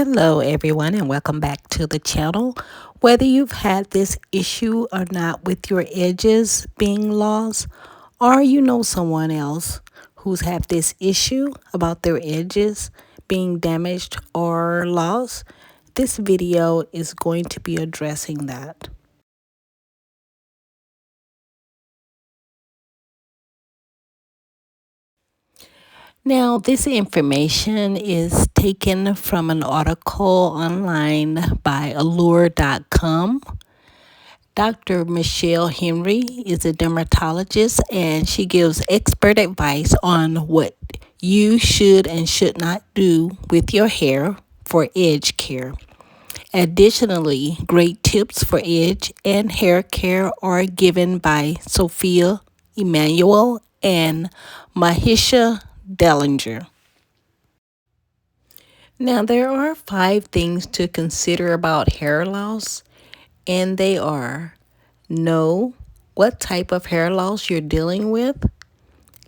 Hello, everyone, and welcome back to the channel. Whether you've had this issue or not with your edges being lost, or you know someone else who's had this issue about their edges being damaged or lost, this video is going to be addressing that. Now, this information is taken from an article online by allure.com. Dr. Michelle Henry is a dermatologist and she gives expert advice on what you should and should not do with your hair for edge care. Additionally, great tips for edge and hair care are given by Sophia Emmanuel and Mahisha Dellinger. Now, there are 5 things to consider about hair loss, and they are: know what type of hair loss you're dealing with,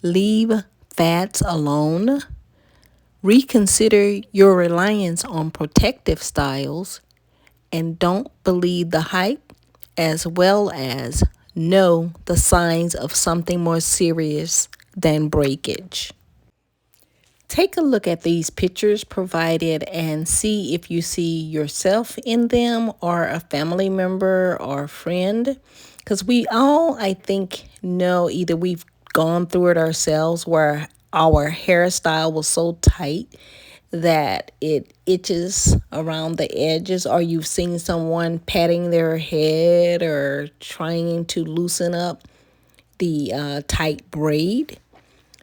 leave fads alone, reconsider your reliance on protective styles, and don't believe the hype, as well as know the signs of something more serious than breakage. Take a look at these pictures provided and see if you see yourself in them or a family member or friend. Because we all, I think, know either we've gone through it ourselves where our hairstyle was so tight that it itches around the edges, or you've seen someone patting their head or trying to loosen up the tight braid.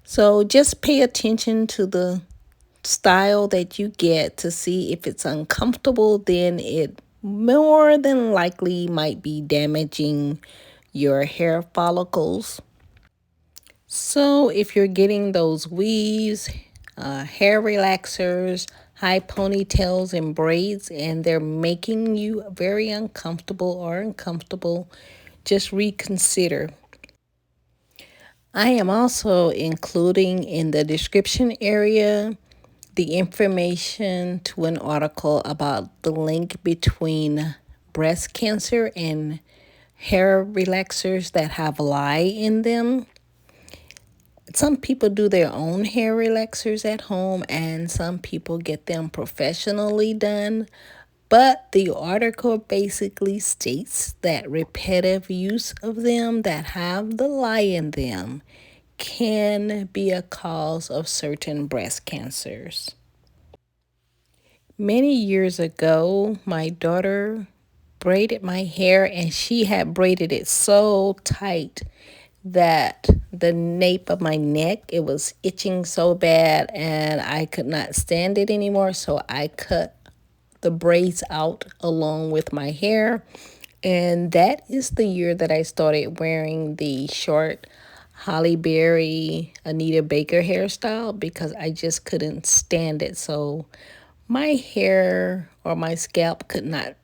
So just pay attention to the style that you get to see if it's uncomfortable, then it more than likely might be damaging your hair follicles. So if you're getting those weaves, hair relaxers, high ponytails and braids, and they're making you very uncomfortable, just reconsider. I am also including in the description area the information to an article about the link between breast cancer and hair relaxers that have lye in them. Some people do their own hair relaxers at home, and some people get them professionally done. But the article basically states that repetitive use of them that have the lye in them can be a cause of certain breast cancers. Many years ago, my daughter braided my hair, and she had braided it so tight that the nape of my neck, it was itching so bad and I could not stand it anymore. So I cut the braids out along with my hair. And that is the year that I started wearing the short Holly Berry Anita Baker hairstyle, because I just couldn't stand it. So my hair or my scalp could not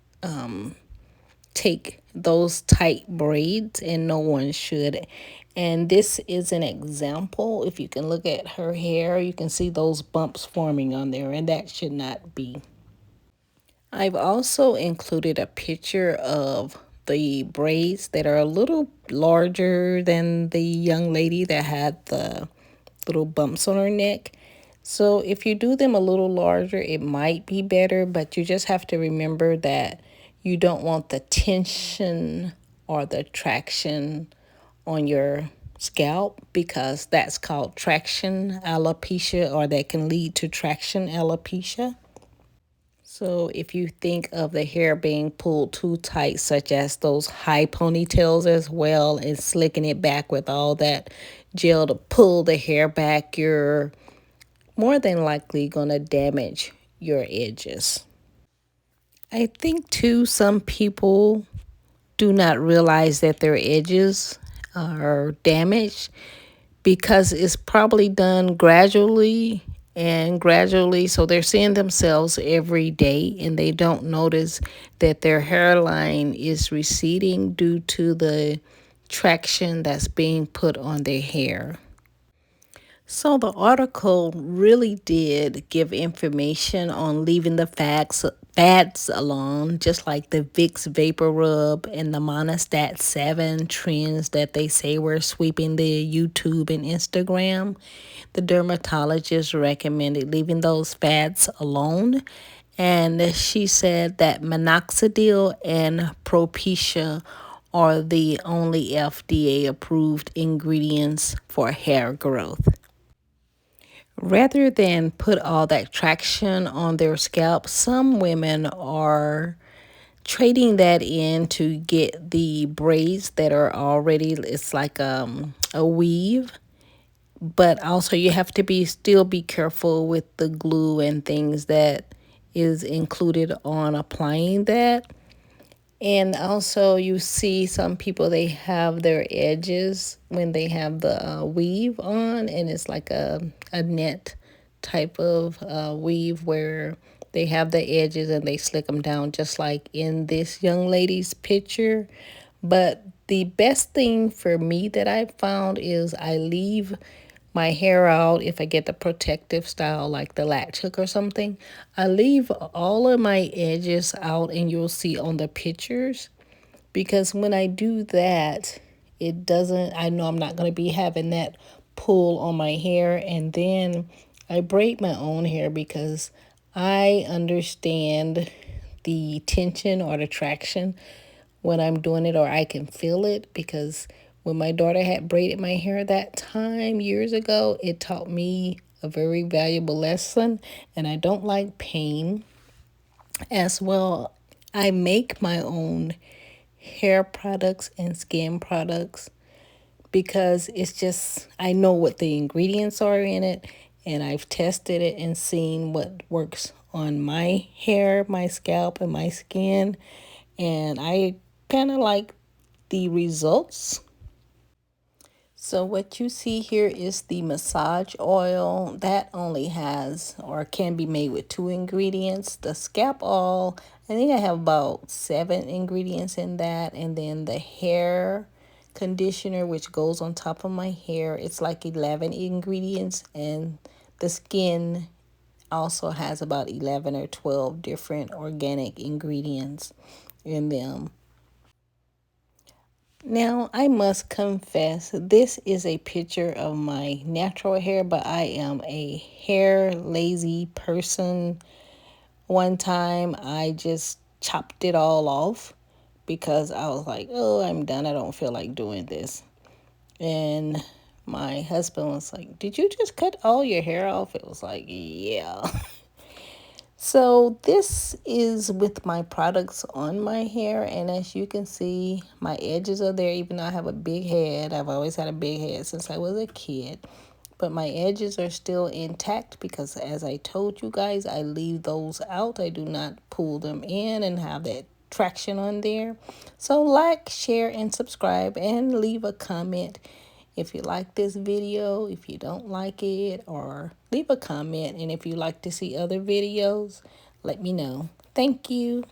take those tight braids, and no one should. And this is an example. If you can look at her hair, you can see those bumps forming on there, and that should not be. I've also included a picture of the braids that are a little larger than the young lady that had the little bumps on her neck. So if you do them a little larger, it might be better, but you just have to remember that you don't want the tension or the traction on your scalp, because that's called traction alopecia, or that can lead to traction alopecia. So if you think of the hair being pulled too tight, such as those high ponytails as well, and slicking it back with all that gel to pull the hair back, you're more than likely going to damage your edges. I think too, some people do not realize that their edges are damaged because it's probably done gradually and gradually. So they're seeing themselves every day and they don't notice that their hairline is receding due to the traction that's being put on their hair. So the article really did give information on leaving the fads alone, just like the Vicks Vapor Rub and the Monostat 7 trends that they say were sweeping the YouTube and Instagram. The dermatologist recommended leaving those fads alone. And she said that minoxidil and Propecia are the only FDA approved ingredients for hair growth. Rather than put all that traction on their scalp, some women are trading that in to get the braids that are already, it's like a weave. But also you have to be careful with the glue and things that is included on applying that. And also, you see some people, they have their edges when they have the weave on, and it's like a net type of weave where they have the edges and they slick them down, just like in this young lady's picture. But the best thing for me that I found is I leave my hair out if I get the protective style like the latch hook or something. I leave all of my edges out, and you'll see on the pictures, because when I do that, it doesn't, I know I'm not going to be having that pull on my hair. And then I braid my own hair because I understand the tension or the traction when I'm doing it, or I can feel it, because when my daughter had braided my hair that time years ago, it taught me a very valuable lesson. And I don't like pain as well. I make my own hair products and skin products because it's just, I know what the ingredients are in it, and I've tested it and seen what works on my hair, my scalp, and my skin. And I kind of like the results. So what you see here is the massage oil that only has or can be made with two ingredients. The scalp oil, I think I have about 7 ingredients in that. And then the hair conditioner, which goes on top of my hair, it's like 11 ingredients. And the skin also has about 11 or 12 different organic ingredients in them. Now, I must confess, this is a picture of my natural hair, but I am a hair lazy person. One time, I just chopped it all off because I was like, oh, I'm done. I don't feel like doing this. And my husband was like, did you just cut all your hair off? It was like, yeah. So this is with my products on my hair, and as you can see, my edges are there. Even though I have a big head, I've always had a big head since I was a kid, but my edges are still intact because, as I told you guys, I leave those out. I do not pull them in and have that traction on there. So like, share, and subscribe, and leave a comment if you like this video, if you don't like it, or leave a comment. And if you like to see other videos, let me know. Thank you.